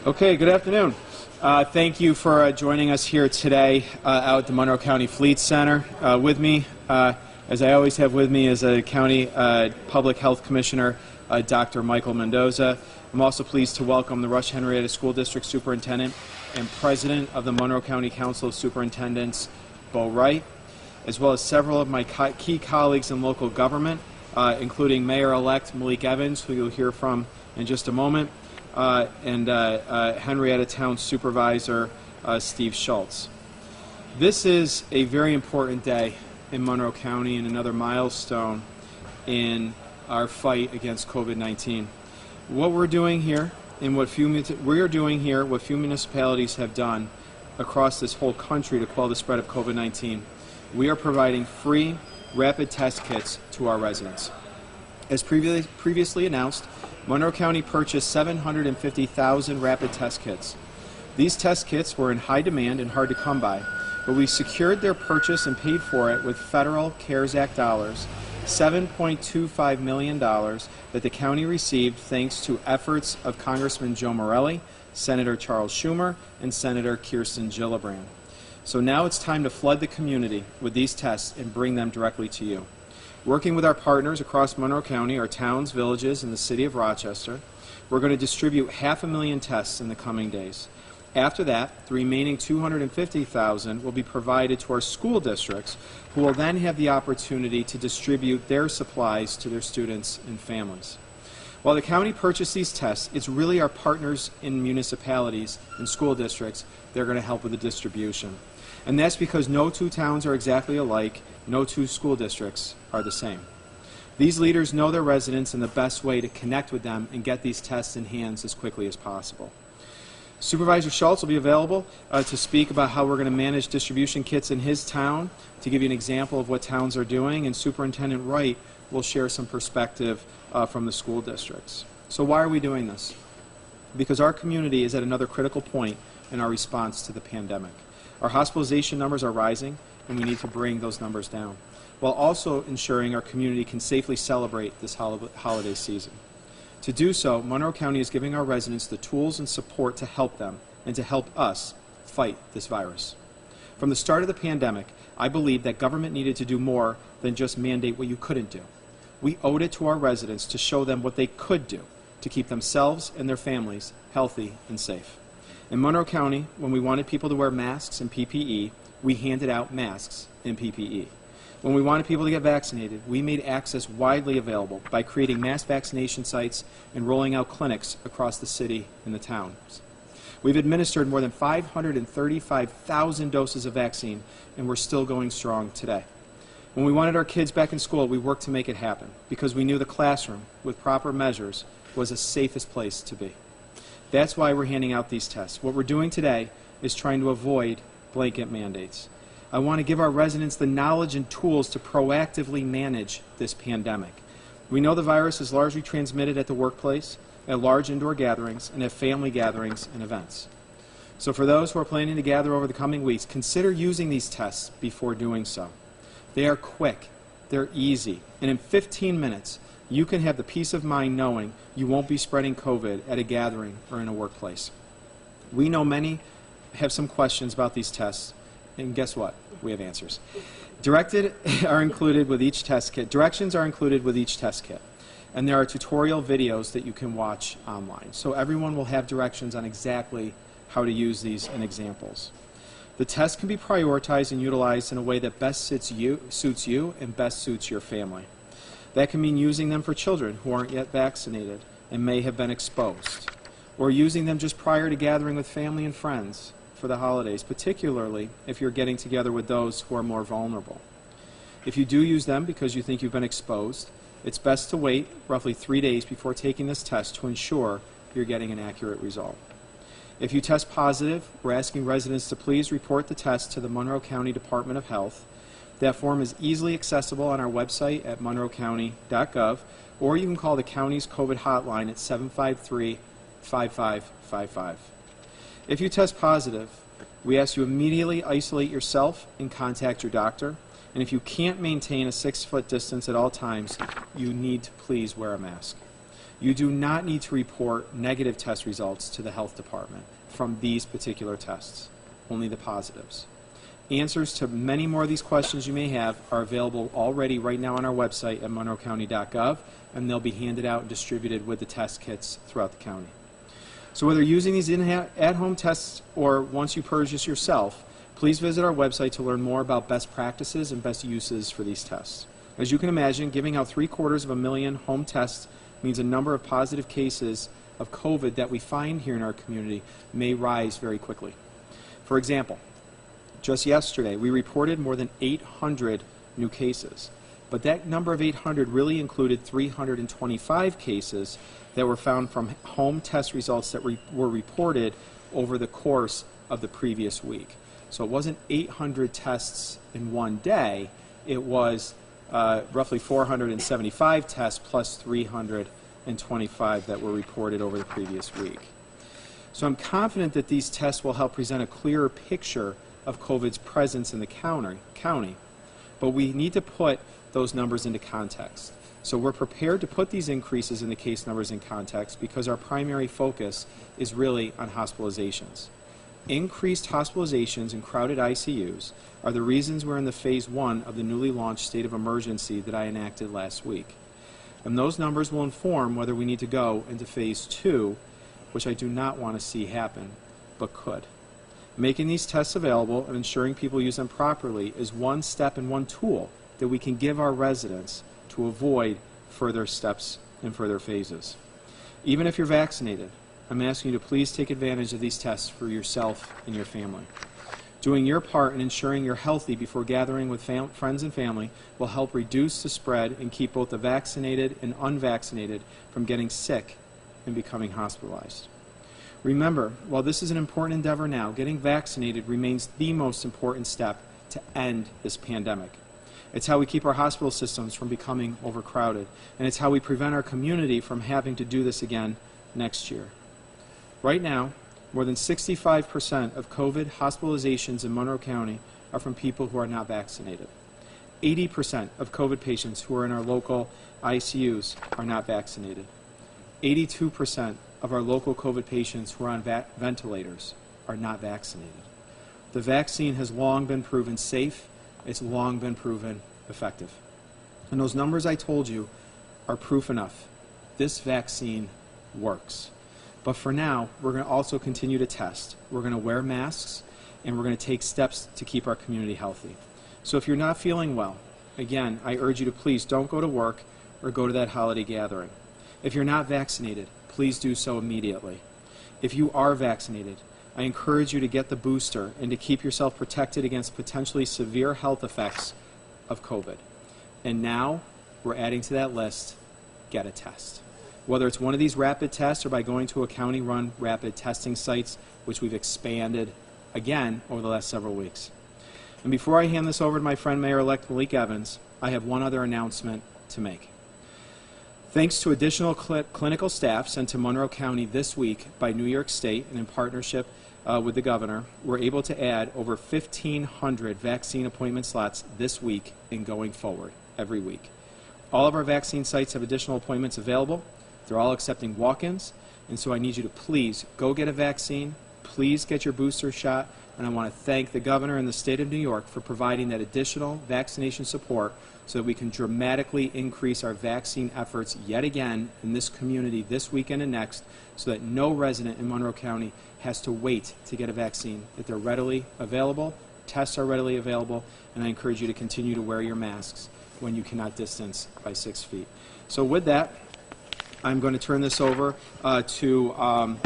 Okay, good afternoon. Thank you for joining us here today out at the Monroe County Fleet Center. With me, as I always have with me, is a County Public Health Commissioner, Dr. Michael Mendoza. I'm also pleased to welcome the Rush Henrietta School District Superintendent and President of the Monroe County Council of Superintendents, Bo Wright, as well as several of my key colleagues in local government, including Mayor-elect Malik Evans, who you'll hear from in just a moment, and Henrietta Town Supervisor Steve Schultz. This is a very important day in Monroe County and another milestone in our fight against COVID-19. What we're doing here and what few municipalities have done across this whole country to quell the spread of COVID-19, we are providing free rapid test kits to our residents. As previously announced, Monroe County purchased 750,000 rapid test kits. These test kits were in high demand and hard to come by, but we secured their purchase and paid for it with federal CARES Act dollars, $7.25 million that the county received thanks to efforts of Congressman Joe Morelli, Senator Charles Schumer, and Senator Kirsten Gillibrand. So now it's time to flood the community with these tests and bring them directly to you. Working with our partners across Monroe County, our towns, villages, and the city of Rochester, we're going to distribute 500,000 tests in the coming days. After that, the remaining 250,000 will be provided to our school districts, who will then have the opportunity to distribute their supplies to their students and families. While the county purchased these tests, it's really our partners in municipalities and school districts that are going to help with the distribution. And that's because no two towns are exactly alike, no two school districts are the same. These leaders know their residents and the best way to connect with them and get these tests in hands as quickly as possible. Supervisor Schultz will be available to speak about how we're going to manage distribution kits in his town, to give you an example of what towns are doing, and Superintendent Wright will share some perspective from the school districts. So why are we doing this? Because our community is at another critical point in our response to the pandemic. Our hospitalization numbers are rising, and we need to bring those numbers down, while also ensuring our community can safely celebrate this holiday season. To do so, Monroe County is giving our residents the tools and support to help them and to help us fight this virus. From the start of the pandemic, I believed that government needed to do more than just mandate what you couldn't do. We owed it to our residents to show them what they could do to keep themselves and their families healthy and safe. In Monroe County, when we wanted people to wear masks and PPE, we handed out masks and PPE. When we wanted people to get vaccinated, we made access widely available by creating mass vaccination sites and rolling out clinics across the city and the towns. We've administered more than 535,000 doses of vaccine, and we're still going strong today. When we wanted our kids back in school, we worked to make it happen because we knew the classroom, with proper measures, was the safest place to be. That's why we're handing out these tests. What we're doing today is trying to avoid blanket mandates. I want to give our residents the knowledge and tools to proactively manage this pandemic. We know the virus is largely transmitted at the workplace, at large indoor gatherings, and at family gatherings and events. So for those who are planning to gather over the coming weeks, consider using these tests before doing so. They are quick, they're easy, and in 15 minutes, you can have the peace of mind knowing you won't be spreading COVID at a gathering or in a workplace. We know many have some questions about these tests, and guess what? We have answers. Directions are included with each test kit, and there are tutorial videos that you can watch online. So everyone will have directions on exactly how to use these and examples. The test can be prioritized and utilized in a way that best suits you and best suits your family. That can mean using them for children who aren't yet vaccinated and may have been exposed, or using them just prior to gathering with family and friends for the holidays, particularly if you're getting together with those who are more vulnerable. If you do use them because you think you've been exposed, it's best to wait roughly 3 days before taking this test to ensure you're getting an accurate result. If you test positive, we're asking residents to please report the test to the Monroe County Department of Health. That form is easily accessible on our website at monroecounty.gov, or you can call the county's COVID hotline at 753-5555. If you test positive, we ask you immediately isolate yourself and contact your doctor. And if you can't maintain a 6-foot distance at all times, you need to please wear a mask. You do not need to report negative test results to the health department from these particular tests, only the positives. Answers to many more of these questions you may have are available already right now on our website at monroecounty.gov, and they'll be handed out and distributed with the test kits throughout the county. So whether using these at-home tests or once you purchase yourself, please visit our website to learn more about best practices and best uses for these tests. As you can imagine, giving out 750,000 home tests means a number of positive cases of COVID that we find here in our community may rise very quickly. For example, just yesterday, we reported more than 800 new cases, but that number of 800 really included 325 cases that were found from home test results that were reported over the course of the previous week. So it wasn't 800 tests in one day, it was roughly 475 tests plus 325 that were reported over the previous week. So I'm confident that these tests will help present a clearer picture of COVID's presence in the county, but we need to put those numbers into context. So we're prepared to put these increases in the case numbers in context because our primary focus is really on hospitalizations. Increased hospitalizations in crowded ICUs are the reasons we're in the phase 1 of the newly launched state of emergency that I enacted last week. And those numbers will inform whether we need to go into phase 2, which I do not want to see happen, but could. Making these tests available and ensuring people use them properly is one step and one tool that we can give our residents to avoid further steps and further phases. Even if you're vaccinated, I'm asking you to please take advantage of these tests for yourself and your family. Doing your part in ensuring you're healthy before gathering with friends and family will help reduce the spread and keep both the vaccinated and unvaccinated from getting sick and becoming hospitalized. Remember, while this is an important endeavor now, getting vaccinated remains the most important step to end this pandemic. It's how we keep our hospital systems from becoming overcrowded, and it's how we prevent our community from having to do this again next year. Right now, more than 65% of COVID hospitalizations in Monroe County are from people who are not vaccinated. 80% of COVID patients who are in our local ICUs are not vaccinated. 82% of our local COVID patients who are on ventilators are not vaccinated. The vaccine has long been proven safe. It's long been proven effective. And those numbers I told you are proof enough. This vaccine works. But for now, we're going to also continue to test. We're going to wear masks, and we're going to take steps to keep our community healthy. So if you're not feeling well, again, I urge you to please don't go to work or go to that holiday gathering. If you're not vaccinated, please do so immediately. If you are vaccinated, I encourage you to get the booster and to keep yourself protected against potentially severe health effects of COVID. And now, we're adding to that list, get a test. Whether it's one of these rapid tests or by going to a county-run rapid testing sites, which we've expanded again over the last several weeks. And before I hand this over to my friend Mayor-elect Malik Evans, I have one other announcement to make. Thanks to additional clinical staff sent to Monroe County this week by New York State and in partnership with the governor, we're able to add over 1,500 vaccine appointment slots this week and going forward every week. All of our vaccine sites have additional appointments available. They're all accepting walk-ins, and so I need you to please go get a vaccine, please get your booster shot, and I want to thank the governor and the state of New York for providing that additional vaccination support so that we can dramatically increase our vaccine efforts yet again in this community this weekend and next, so that no resident in Monroe County has to wait to get a vaccine, that they're readily available, tests are readily available, and I encourage you to continue to wear your masks when you cannot distance by 6 feet. So with that, I'm going to turn this over to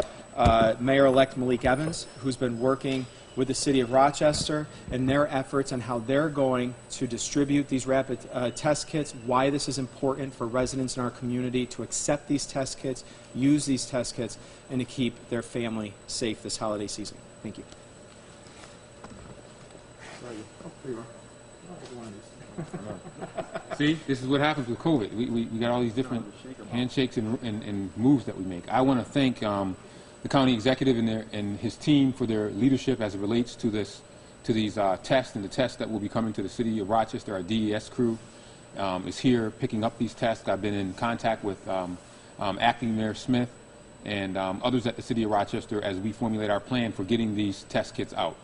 Mayor-elect Malik Evans, who's been working with the city of Rochester and their efforts on how they're going to distribute these rapid test kits, why this is important for residents in our community to accept these test kits, use these test kits, and to keep their family safe this holiday season. Thank you. See, this is what happens with COVID. We got all these different handshakes and moves that we make. I want to thank the county executive and his team for their leadership as it relates to these tests and the tests that will be coming to the city of Rochester. Our DES crew is here picking up these tests. I've been in contact with Acting Mayor Smith, and others at the City of Rochester as we formulate our plan for getting these test kits out.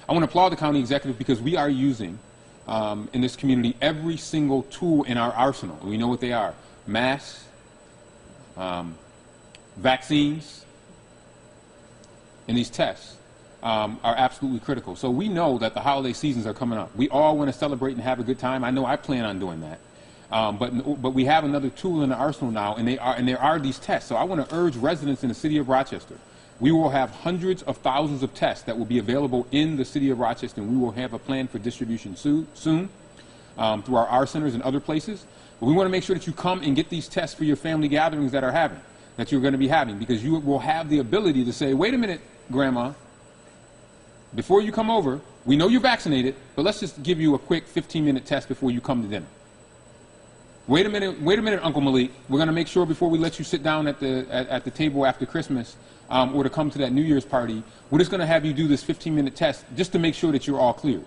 I want to applaud the county executive because we are using in this community every single tool in our arsenal. We know what they are: masks, vaccines, and these tests are absolutely critical. So we know that the holiday seasons are coming up. We all want to celebrate and have a good time. I know I plan on doing that. But we have another tool in the arsenal now, and there are these tests. So I want to urge residents in the City of Rochester. We will have hundreds of thousands of tests that will be available in the City of Rochester, and we will have a plan for distribution soon through our R centers and other places. But we want to make sure that you come and get these tests for your family gatherings that you're going to be having, because you will have the ability to say, wait a minute, Grandma, before you come over, we know you're vaccinated, but let's just give you a quick 15-minute test before you come to dinner. Wait a minute, Uncle Malik. We're going to make sure before we let you sit down at the table after Christmas or to come to that New Year's party, we're just going to have you do this 15-minute test just to make sure that you're all clear.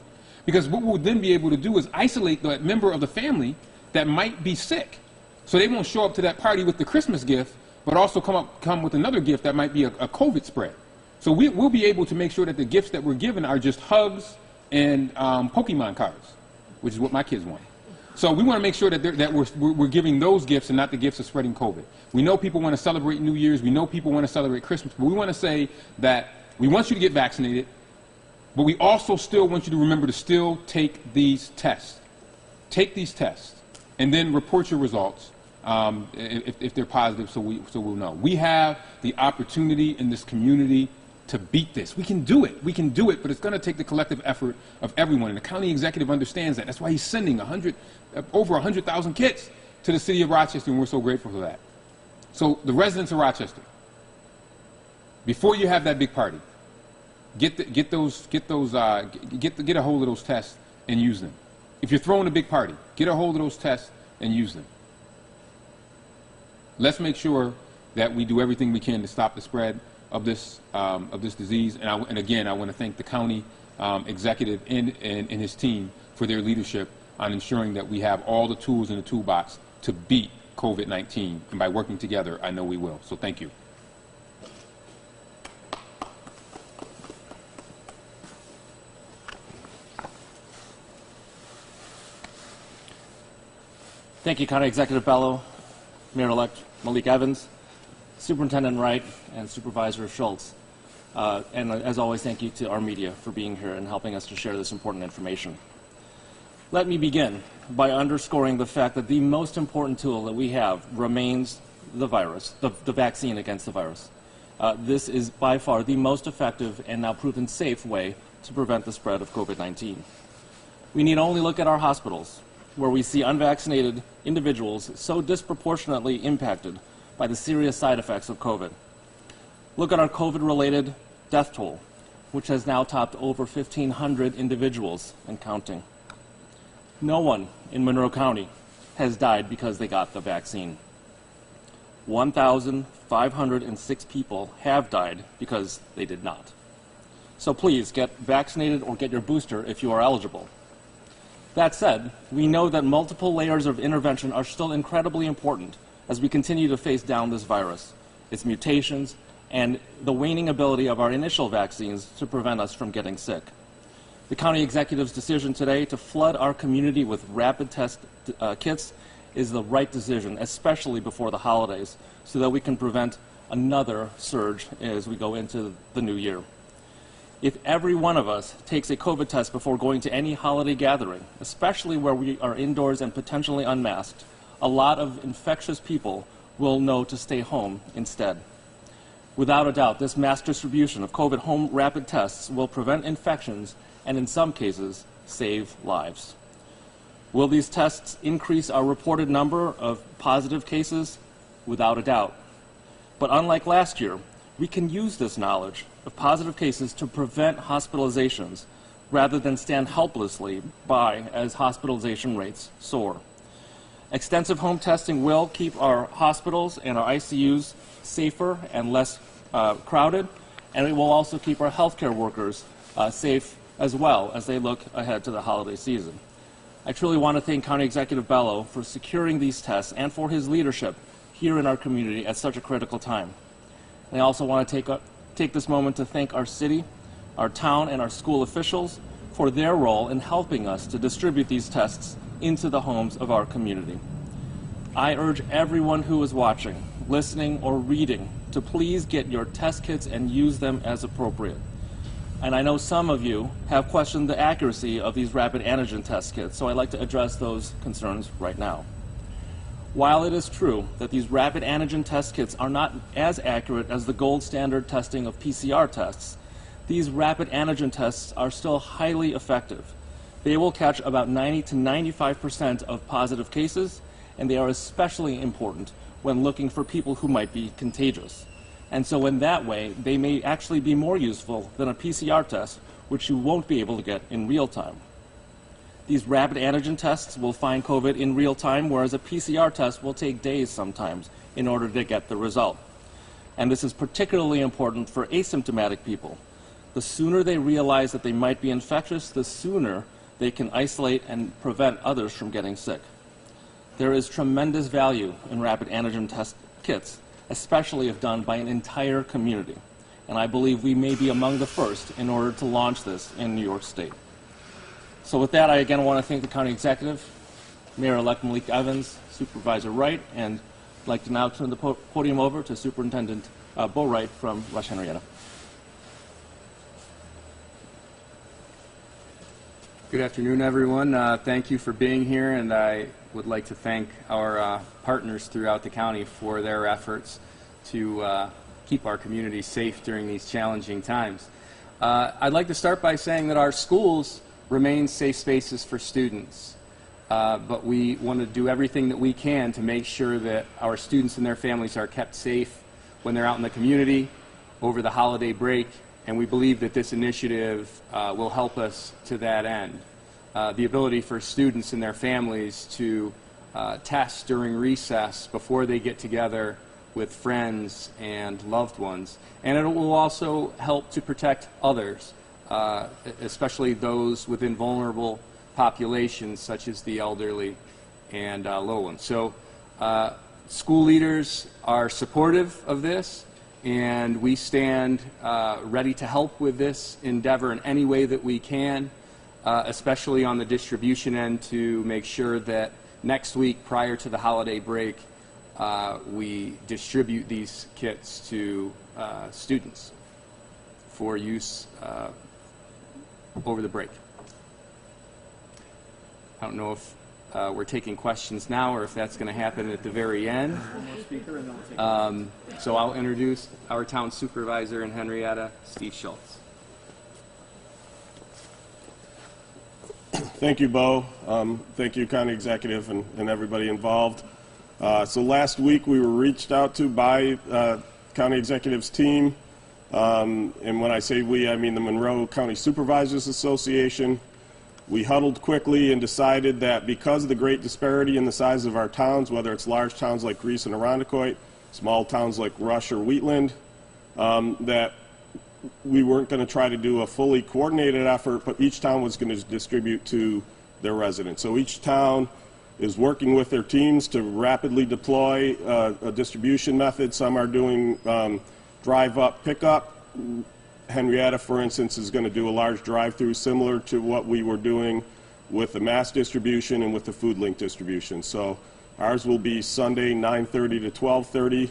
Because what we'll then be able to do is isolate that member of the family that might be sick. So they won't show up to that party with the Christmas gift, but also come with another gift that might be a COVID spread. So we'll be able to make sure that the gifts that we're given are just hugs and Pokemon cards, which is what my kids want. So we want to make sure that we're giving those gifts and not the gifts of spreading COVID. We know people want to celebrate New Year's. We know people want to celebrate Christmas. But we want to say that we want you to get vaccinated, but we also still want you to remember to still take these tests. Take these tests and then report your results if they're positive, so we'll know. We have the opportunity in this community to beat this. We can do it. We can do it, but it's going to take the collective effort of everyone. And the county executive understands that. That's why he's sending over 100,000 kits to the City of Rochester, and we're so grateful for that. So the residents of Rochester, before you have that big party, get a hold of those tests and use them. If you're throwing a big party, get a hold of those tests and use them. Let's make sure that we do everything we can to stop the spread of this disease. And again, I want to thank the county executive and his team for their leadership on ensuring that we have all the tools in the toolbox to beat COVID-19. And by working together, I know we will. So thank you. Thank you, County Executive Bello, Mayor-elect Malik Evans, Superintendent Wright, and Supervisor Schultz. And as always, thank you to our media for being here and helping us to share this important information. Let me begin by underscoring the fact that the most important tool that we have remains the virus, the vaccine against the virus. This is by far the most effective and now proven safe way to prevent the spread of COVID-19. We need only look at our hospitals, where we see unvaccinated individuals so disproportionately impacted by the serious side effects of COVID. Look at our COVID-related death toll, which has now topped over 1,500 individuals and counting. No one in Monroe County has died because they got the vaccine. 1,506 people have died because they did not. So please get vaccinated or get your booster if you are eligible. That said, we know that multiple layers of intervention are still incredibly important as we continue to face down this virus, its mutations, and the waning ability of our initial vaccines to prevent us from getting sick. The county executive's decision today to flood our community with rapid test kits is the right decision, especially before the holidays, so that we can prevent another surge as we go into the new year. If every one of us takes a COVID test before going to any holiday gathering, especially where we are indoors and potentially unmasked, a lot of infectious people will know to stay home instead. Without a doubt, this mass distribution of COVID home rapid tests will prevent infections and, in some cases, save lives. Will these tests increase our reported number of positive cases? Without a doubt. But unlike last year, we can use this knowledge of positive cases to prevent hospitalizations rather than stand helplessly by as hospitalization rates soar. Extensive home testing will keep our hospitals and our ICUs safer and less crowded, and it will also keep our healthcare workers safe as well as they look ahead to the holiday season. I truly want to thank County Executive Bello for securing these tests and for his leadership here in our community at such a critical time. And I also want to take this moment to thank our city, our town, and our school officials for their role in helping us to distribute these tests into the homes of our community. I urge everyone who is watching, listening, or reading to please get your test kits and use them as appropriate. And I know some of you have questioned the accuracy of these rapid antigen test kits, so I'd like to address those concerns right now. While it is true that these rapid antigen test kits are not as accurate as the gold standard testing of PCR tests, these rapid antigen tests are still highly effective. They will catch about 90 to 95% of positive cases, and they are especially important when looking for people who might be contagious. And so in that way, they may actually be more useful than a PCR test, which you won't be able to get in real time. These rapid antigen tests will find COVID in real time, whereas a PCR test will take days sometimes in order to get the result. And this is particularly important for asymptomatic people. The sooner they realize that they might be infectious, the sooner they can isolate and prevent others from getting sick. There is tremendous value in rapid antigen test kits, especially if done by an entire community. And I believe we may be among the first in order to launch this in New York State. So with that, I again want to thank the County Executive, Mayor-elect Malik Evans, Supervisor Wright, and I'd like to now turn the podium over to Superintendent Bo Wright from Rush Henrietta. Good afternoon, everyone. Thank you for being here, and I would like to thank our partners throughout the county for their efforts to keep our community safe during these challenging times. I'd like to start by saying that our schools remain safe spaces for students, but we want to do everything that we can to make sure that our students and their families are kept safe when they're out in the community over the holiday break, and we believe that this initiative will help us to that end. The ability for students and their families to test during recess before they get together with friends and loved ones. And it will also help to protect others, especially those within vulnerable populations such as the elderly and little ones. So school leaders are supportive of this, and we stand ready to help with this endeavor in any way that we can, especially on the distribution end, to make sure that next week prior to the holiday break we distribute these kits to students for use over the break. I don't know if we're taking questions now or if that's going to happen at the very end. So I'll introduce our town supervisor in Henrietta, Steve Schultz. Thank you, Bo. Thank you, County Executive, and everybody involved. So last week we were reached out to by County Executive's team, and when I say we, I mean the Monroe County Supervisors Association. We huddled quickly and decided that because of the great disparity in the size of our towns, whether it's large towns like Greece and Irondequoit, small towns like Rush or Wheatland, that we weren't going to try to do a fully coordinated effort, but each town was going to distribute to their residents. So each town is working with their teams to rapidly deploy a distribution method. Some are doing drive-up, pickup. Henrietta, for instance, is going to do a large drive-through similar to what we were doing with the mass distribution and with the food link distribution. So ours will be Sunday 9:30 to 12:30,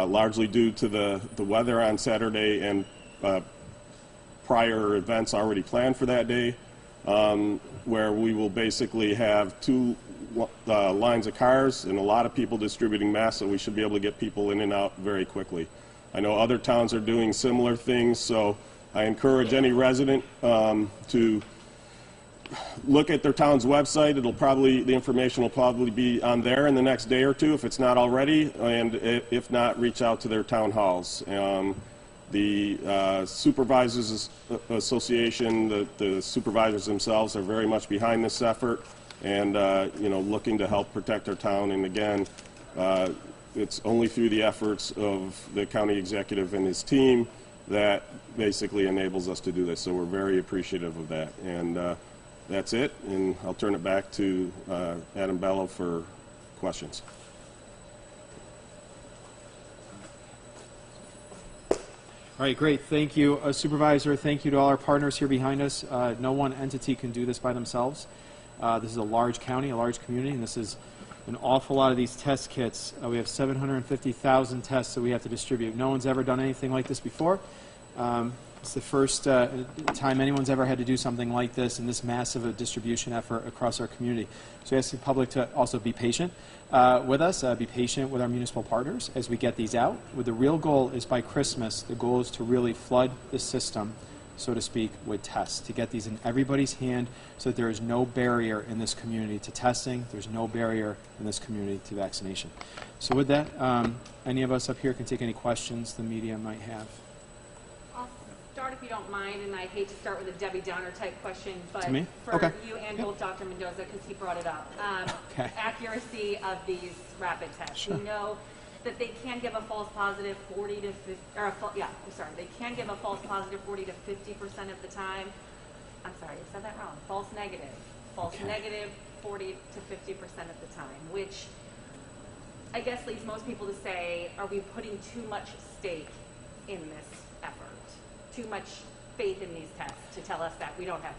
largely due to the weather on Saturday and prior events already planned for that day, where we will basically have two lines of cars and a lot of people distributing mass, so we should be able to get people in and out very quickly. I know other towns are doing similar things, so I encourage any resident to look at their town's website. The information will probably be on there in the next day or two if it's not already, and if not, reach out to their town halls. The Supervisors Association, the supervisors themselves are very much behind this effort and looking to help protect our town. And again, it's only through the efforts of the county executive and his team that basically enables us to do this. So we're very appreciative of that. And that's it. And I'll turn it back to Adam Bello for questions. All right, great. Thank you, Supervisor. Thank you to all our partners here behind us. No one entity can do this by themselves. This is a large county, a large community, and this is an awful lot of these test kits. We have 750,000 tests that we have to distribute. No one's ever done anything like this before. It's the first time anyone's ever had to do something like this and this massive a distribution effort across our community. So I ask the public to also be patient with us, be patient with our municipal partners as we get these out. With the real goal is by Christmas, the goal is to really flood the system, so to speak, with tests, to get these in everybody's hand so that there is no barrier in this community to testing, there's no barrier in this community to vaccination. So with that, any of us up here can take any questions the media might have. Start if you don't mind, and I hate to start with a Debbie Downer type question, but To me? for Okay. you and both Dr. Mendoza, because he brought it up. Okay. Accuracy of these rapid tests. Sure. We know that they can give a false positive 40 to 50, they can give a false positive 40 to 50% of the time. I'm sorry, I said that wrong. False negative. False Okay. negative 40 to 50% of the time, which I guess leads most people to say, are we putting too much stake in this effort? Too much faith in these tests to tell us that we don't have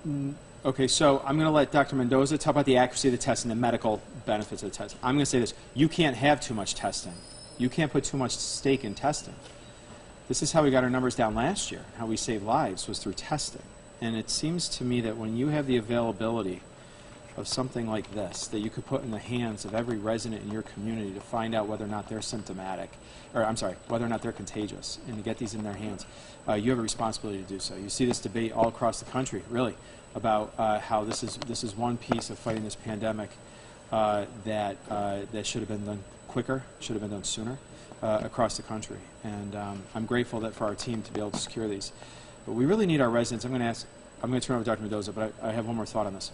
COVID? Okay, so I'm going to let Dr. Mendoza talk about the accuracy of the test and the medical benefits of the test. I'm going to say this. You can't have too much testing. You can't put too much stake in testing. This is how we got our numbers down last year. How we saved lives was through testing. And it seems to me that when you have the availability of something like this that you could put in the hands of every resident in your community to find out whether or not they're symptomatic, or I'm sorry, whether or not they're contagious, and to get these in their hands, you have a responsibility to do so. You see this debate all across the country, really, about how this is one piece of fighting this pandemic that should have been done quicker, should have been done sooner across the country. And I'm grateful that for our team to be able to secure these. But we really need our residents. I'm going to turn over to Dr. Mendoza, but I have one more thought on this.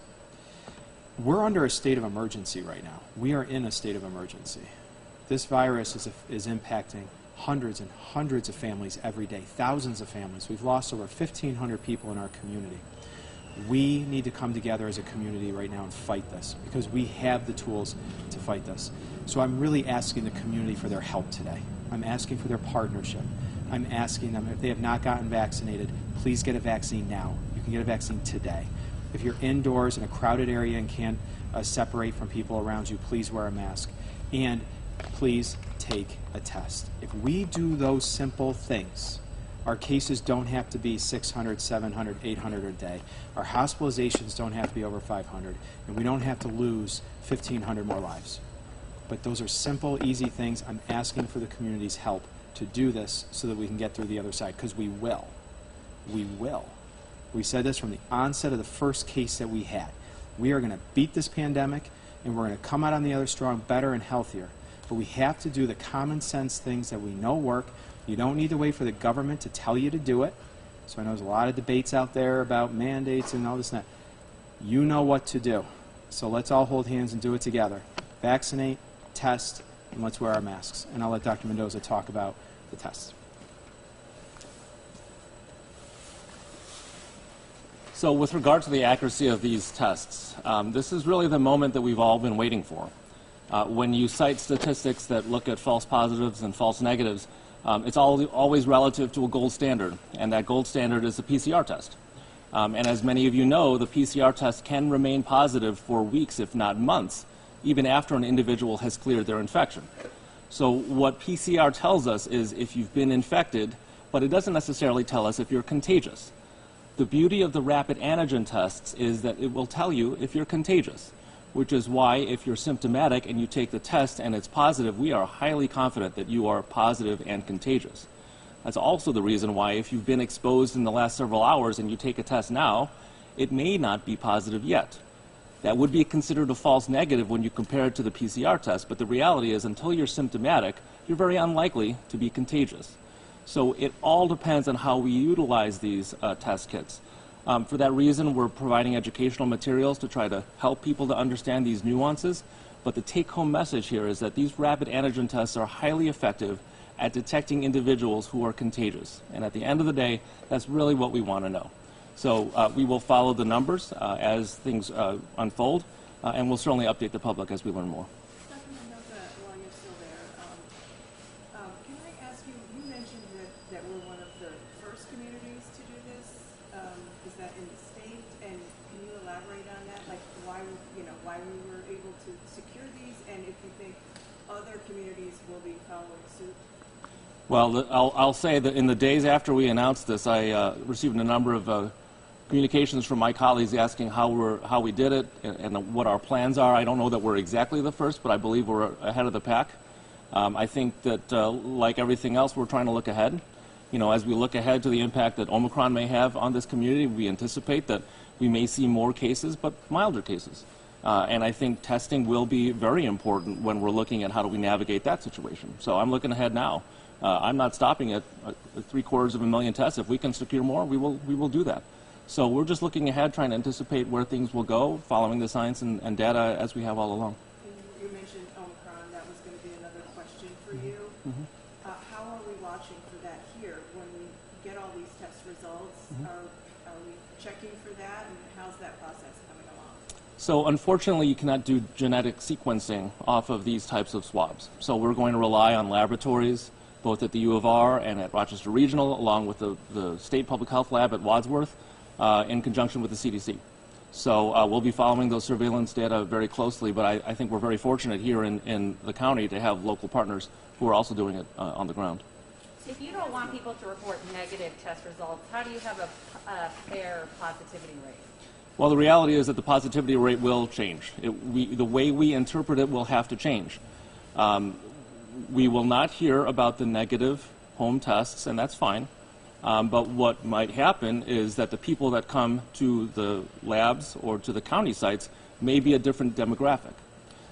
We're under a state of emergency right now. We are in a state of emergency. This virus is impacting hundreds and hundreds of families every day, thousands of families. We've lost over 1,500 people in our community. We need to come together as a community right now and fight this because we have the tools to fight this. So I'm really asking the community for their help today. I'm asking for their partnership. I'm asking them, if they have not gotten vaccinated, please get a vaccine now. You can get a vaccine today. If you're indoors in a crowded area and can't separate from people around you, please wear a mask. And please take a test. If we do those simple things, our cases don't have to be 600, 700, 800 a day. Our hospitalizations don't have to be over 500. And we don't have to lose 1,500 more lives. But those are simple, easy things. I'm asking for the community's help to do this so that we can get through the other side, because we will. We will. We said this from the onset of the first case that we had. We are going to beat this pandemic, and we're going to come out on the other strong, better, and healthier. But we have to do the common sense things that we know work. You don't need to wait for the government to tell you to do it. So I know there's a lot of debates out there about mandates and all this and that. You know what to do. So let's all hold hands and do it together. Vaccinate, test, and let's wear our masks. And I'll let Dr. Mendoza talk about the tests. So with regard to the accuracy of these tests, this is really the moment that we've all been waiting for. When you cite statistics that look at false positives and false negatives, it's always relative to a gold standard, and that gold standard is the PCR test. And as many of you know, the PCR test can remain positive for weeks, if not months, even after an individual has cleared their infection. So what PCR tells us is if you've been infected, but it doesn't necessarily tell us if you're contagious. The beauty of the rapid antigen tests is that it will tell you if you're contagious, which is why if you're symptomatic and you take the test and it's positive, we are highly confident that you are positive and contagious. That's also the reason why if you've been exposed in the last several hours and you take a test now, it may not be positive yet. That would be considered a false negative when you compare it to the PCR test, but the reality is until you're symptomatic, you're very unlikely to be contagious. So it all depends on how we utilize these test kits. For that reason, we're providing educational materials to try to help people to understand these nuances. But the take-home message here is that these rapid antigen tests are highly effective at detecting individuals who are contagious. And at the end of the day, that's really what we want to know. So we will follow the numbers as things unfold, and we'll certainly update the public as we learn more. Dr. Mendoza, while you're still there, can I ask you, you mentioned that we're one first communities to do this? Is that in the state? And can you elaborate on that? Like why we were able to secure these, and if you think other communities will be following suit? Well, I'll say that in the days after we announced this, I received a number of communications from my colleagues asking how we did it and what our plans are. I don't know that we're exactly the first, but I believe we're ahead of the pack. I think that, like everything else, we're trying to look ahead. You know, as we look ahead to the impact that Omicron may have on this community, we anticipate that we may see more cases, but milder cases. And I think testing will be very important when we're looking at how do we navigate that situation. So I'm looking ahead now. I'm not stopping at 750,000 tests. If we can secure more, we will do that. So we're just looking ahead, trying to anticipate where things will go, following the science and data as we have all along. You mentioned Omicron. That was going to be another question for you. Mm-hmm. How are we watching for that here? When we get all these test results, are we checking for that, and how's that process coming along? So unfortunately, you cannot do genetic sequencing off of these types of swabs. So we're going to rely on laboratories, both at the U of R and at Rochester Regional, along with the State Public Health Lab at Wadsworth, in conjunction with the CDC. So we'll be following those surveillance data very closely, but I think we're very fortunate here in the county to have local partners who are also doing it on the ground. If you don't want people to report negative test results, how do you have a fair positivity rate? Well, the reality is that the positivity rate will change. The way we interpret it will have to change. We will not hear about the negative home tests, and that's fine. But what might happen is that the people that come to the labs or to the county sites may be a different demographic.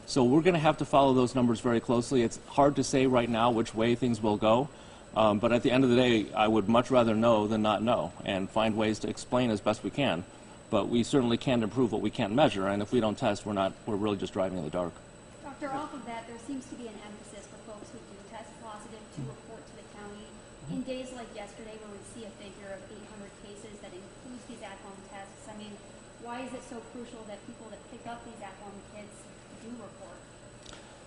So we're going to have to follow those numbers very closely. It's hard to say right now which way things will go. But at the end of the day, I would much rather know than not know and find ways to explain as best we can. But we certainly can't improve what we can't measure. And if we don't test, we're really just driving in the dark. Doctor, off of that, there seems to be an emphasis for folks who do test positive to report to the county. In days like yesterday where we see a figure of 800 cases that includes these at-home tests, I mean, why is it so crucial that people that pick up these at-home kits do report?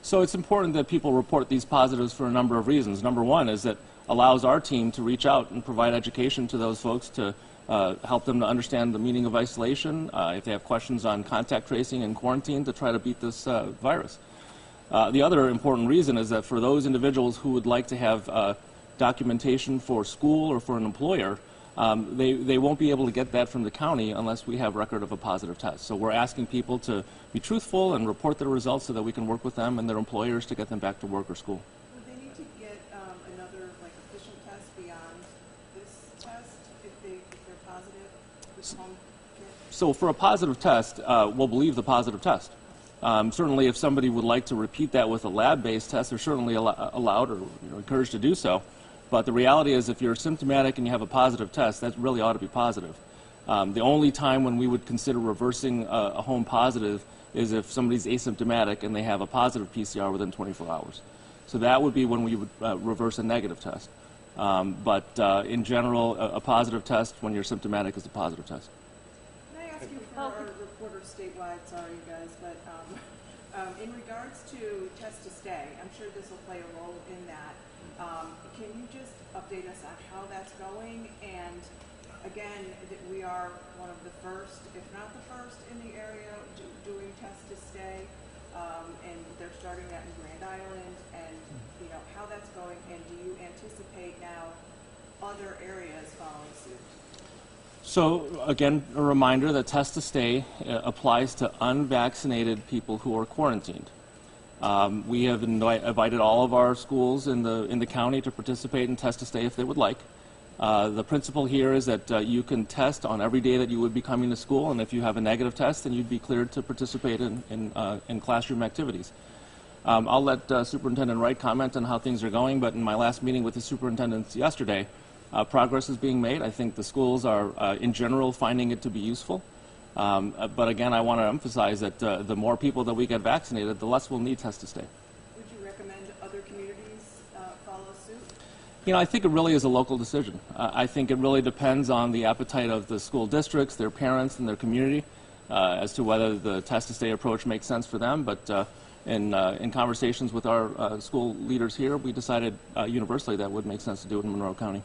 So it's important that people report these positives for a number of reasons. Number one is that allows our team to reach out and provide education to those folks to help them to understand the meaning of isolation, if they have questions on contact tracing and quarantine to try to beat this virus. The other important reason is that for those individuals who would like to have documentation for school or for an employer, they won't be able to get that from the county unless we have record of a positive test. So we're asking people to be truthful and report their results so that we can work with them and their employers to get them back to work or school. Would they need to get another official test beyond this test if they're positive with home kit? So for a positive test, we'll believe the positive test. Certainly if somebody would like to repeat that with a lab-based test, they're certainly allowed or encouraged to do so. But the reality is if you're symptomatic and you have a positive test, that really ought to be positive. The only time when we would consider reversing a home positive is if somebody's asymptomatic and they have a positive PCR within 24 hours. So that would be when we would reverse a negative test. But in general, a positive test when you're symptomatic is a positive test. Can I ask you for our reporters statewide, sorry you guys, but in regards to test to stay, I'm sure this will play a role in that. Can you just update us on how that's going? And again, that we are one of the first, if not the first, in the area doing test to stay, and they're starting that in Grand Island, and how that's going, and do you anticipate now other areas following suit? So again, a reminder that test to stay applies to unvaccinated people who are quarantined. We have invited all of our schools in the county to participate in test to stay if they would like. The principle here is that you can test on every day that you would be coming to school, and if you have a negative test, then you'd be cleared to participate in classroom activities. I'll let Superintendent Wright comment on how things are going, but in my last meeting with the superintendents yesterday, progress is being made. I think the schools are, in general, finding it to be useful. But again, I want to emphasize that the more people that we get vaccinated, the less we'll need test to stay. Would you recommend other communities follow suit? I think it really is a local decision. I think it really depends on the appetite of the school districts, their parents, and their community as to whether the test to stay approach makes sense for them. But in conversations with our school leaders here, we decided universally that it would make sense to do it in Monroe County.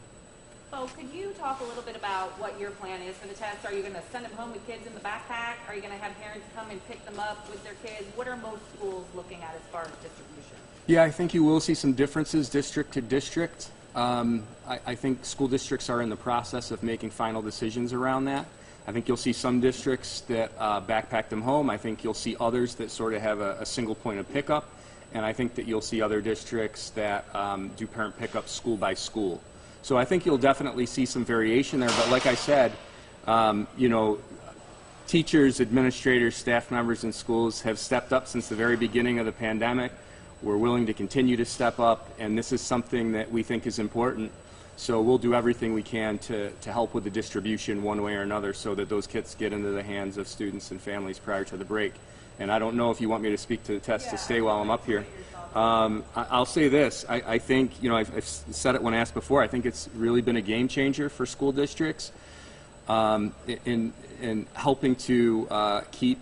Bo, could you talk a little bit about what your plan is for the test? Are you going to send them home with kids in the backpack? Are you going to have parents come and pick them up with their kids? What are most schools looking at as far as distribution? Yeah, I think you will see some differences district to district. I think school districts are in the process of making final decisions around that. I think you'll see some districts that backpack them home. I think you'll see others that sort of have a single point of pickup. And I think that you'll see other districts that do parent pickup school by school. So I think you'll definitely see some variation there. But like I said, you know, teachers, administrators, staff members in schools have stepped up since the very beginning of the pandemic. We're willing to continue to step up, and this is something that we think is important. So we'll do everything we can to help with the distribution one way or another so that those kits get into the hands of students and families prior to the break. And I don't know if you want me to speak to the test to stay while I'm up here. I'll say this. I think, you know, I've said it when asked before, I think it's really been a game changer for school districts in helping to keep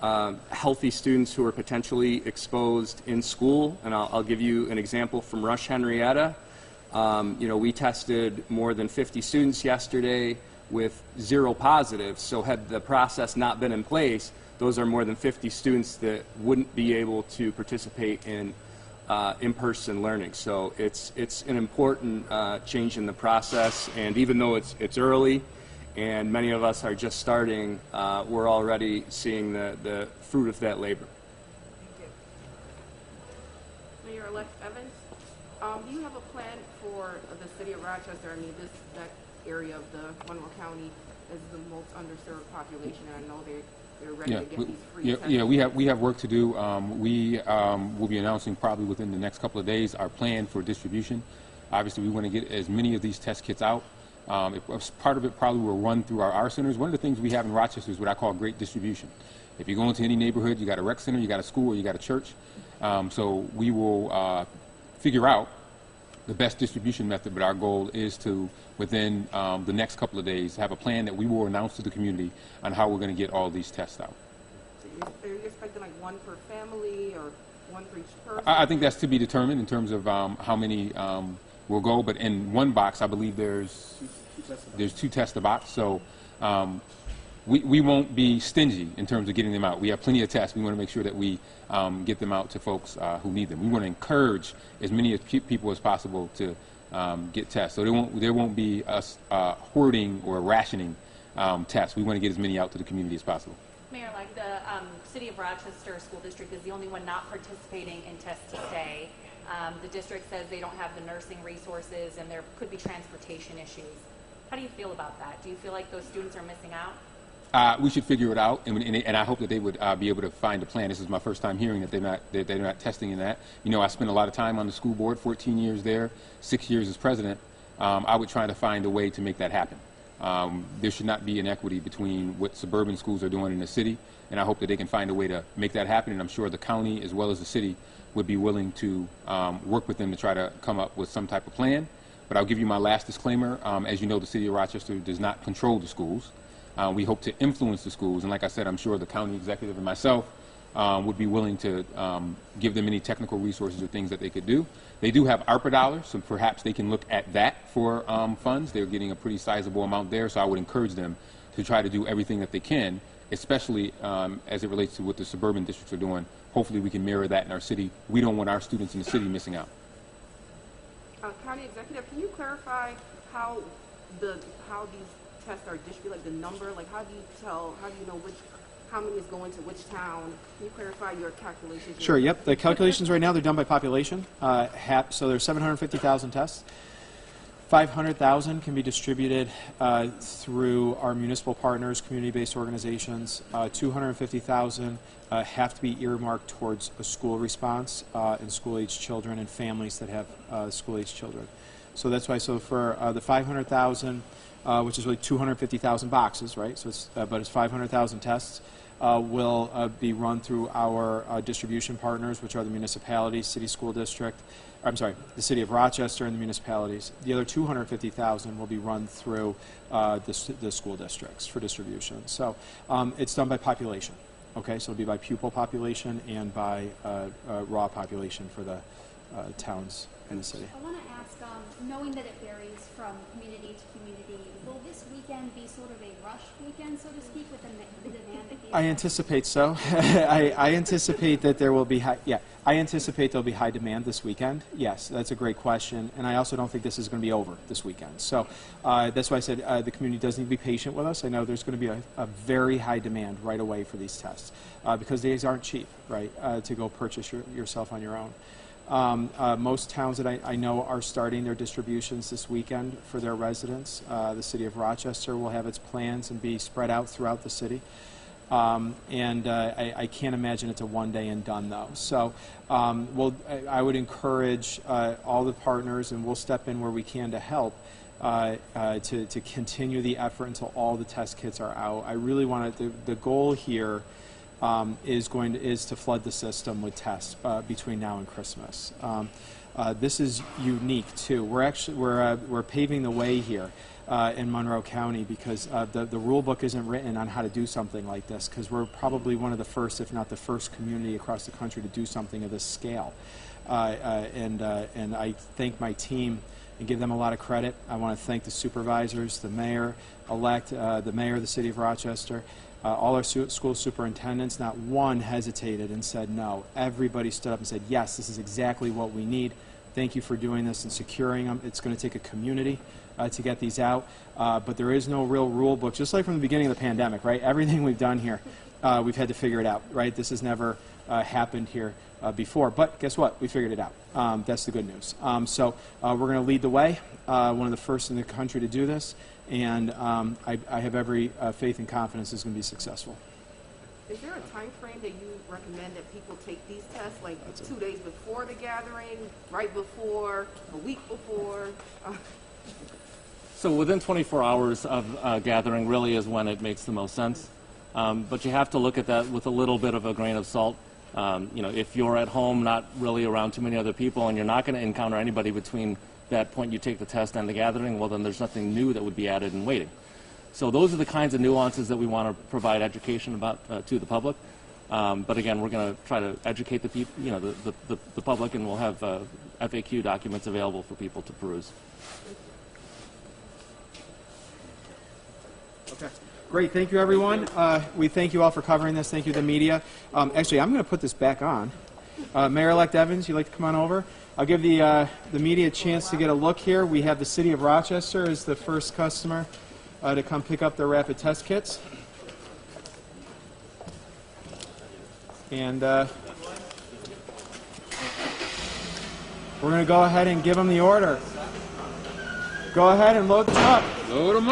healthy students who are potentially exposed in school. And I'll give you an example from Rush Henrietta. You know, we tested more than 50 students yesterday with 0 positives. So had the process not been in place, those are more than 50 students that wouldn't be able to participate in in-person learning. So it's an important change in the process. And even though it's early, and many of us are just starting, we're already seeing the fruit of that labor. Thank you. Mayor-elect Evans, do you have a plan for the city of Rochester? I mean, that area of the Monroe County is the most underserved population, and I know they're ready to get these free tests. Yeah, we have work to do. We will be announcing probably within the next couple of days our plan for distribution. Obviously, we want to get as many of these test kits out. Part of it probably will run through our centers. One of the things we have in Rochester is what I call great distribution. If you go into any neighborhood, you got a rec center, you got a school, or you got a church. So we will figure out the best distribution method, but our goal is to, within the next couple of days, have a plan that we will announce to the community on how we're going to get all these tests out. So are you expecting like one per family or one for each person? I think that's to be determined in terms of how many will go, but in one box, I believe there's 2 tests a box, so we won't be stingy in terms of getting them out. We have plenty of tests. We want to make sure that we get them out to folks who need them. We want to encourage as many people as possible to get tests. So there won't be us hoarding or rationing tests. We want to get as many out to the community as possible. Mayor, like the City of Rochester School District is the only one not participating in Test to Stay. The district says they don't have the nursing resources and there could be transportation issues. How do you feel about that? Do you feel like those students are missing out? We should figure it out, and I hope that they would be able to find a plan. This is my first time hearing that they're not testing in that. You know, I spent a lot of time on the school board, 14 years there, 6 years as president. I would try to find a way to make that happen. There should not be inequity between what suburban schools are doing in the city, and I hope that they can find a way to make that happen, and I'm sure the county as well as the city would be willing to work with them to try to come up with some type of plan. But I'll give you my last disclaimer. As you know, the city of Rochester does not control the schools. We hope to influence the schools, and like I said, I'm sure the county executive and myself would be willing to give them any technical resources or things that they could do. They do have ARPA dollars, so perhaps they can look at that for funds. They're getting a pretty sizable amount there, so I would encourage them to try to do everything that they can, especially as it relates to what the suburban districts are doing. Hopefully we can mirror that in our city. We don't want our students in the city missing out. County Executive, can you clarify how these tests are distributed, like the number? Like how do you know how many is going to which town? Can you clarify your calculations? Sure, yep. The calculations right now, they're done by population. So there's 750,000 tests. 500,000 can be distributed through our municipal partners, community-based organizations. 250,000 have to be earmarked towards a school response in school-age children and families that have school-age children. So that's why. So for the 500,000, which is really 250,000 boxes, right? So it's but it's 500,000 tests. Will be run through our distribution partners, which are the municipalities, city school district. I'm sorry, the city of Rochester and the municipalities. The other 250,000 will be run through the school districts for distribution. So it's done by population. Okay, so it'll be by pupil population and by raw population for the towns in the city. I want to ask, knowing that it varies from community to community, will this weekend be sort of a rush weekend, so to speak, with the demand that I anticipate so. I anticipate that there will be I anticipate there'll be high demand this weekend. Yes, that's a great question, and I also don't think this is going to be over this weekend. So that's why I said the community does need to be patient with us. I know there's going to be a very high demand right away for these tests because these aren't cheap, right? To go purchase yourself on your own. Most towns that I know are starting their distributions this weekend for their residents. The city of Rochester will have its plans and be spread out throughout the city. I can't imagine it's a one-day and done, though. So I would encourage all the partners, and we'll step in where we can to help, to continue the effort until all the test kits are out. I really want to, the goal here is to flood the system with tests between now and Christmas. This is unique too. We're paving the way here in Monroe County because the rule book isn't written on how to do something like this, because we're probably one of the first, if not the first, community across the country to do something of this scale. And I thank my team and give them a lot of credit. I want to thank the supervisors, the mayor-elect, the mayor of the city of Rochester. All our school superintendents, not one hesitated and said no. Everybody stood up and said, yes, this is exactly what we need. Thank you for doing this and securing them. It's going to take a community to get these out. But there is no real rule book, just like from the beginning of the pandemic, right? Everything we've done here, we've had to figure it out, right? This has never happened here before. But guess what? We figured it out. That's the good news. So we're going to lead the way, one of the first in the country to do this. And I have every faith and confidence it's going to be successful. Is there a time frame that you recommend that people take these tests, like 2 days before the gathering, right before, a week before? So within 24 hours of gathering really is when it makes the most sense. But you have to look at that with a little bit of a grain of salt. If you're at home, not really around too many other people, and you're not going to encounter anybody between that point you take the test and the gathering, well, then there's nothing new that would be added in waiting. So those are the kinds of nuances that we want to provide education about to the public. But again, we're going to try to educate the people, the public, and we'll have FAQ documents available for people to peruse. Okay. Great. Thank you, everyone. We thank you all for covering this. Thank you to the media. Actually, I'm going to put this back on. Mayor-elect Evans, you'd like to come on over? I'll give the media a chance to get a look here. We have the city of Rochester as the first customer to come pick up their rapid test kits. And we're going to go ahead and give them the order. Go ahead and load the truck. Load them up.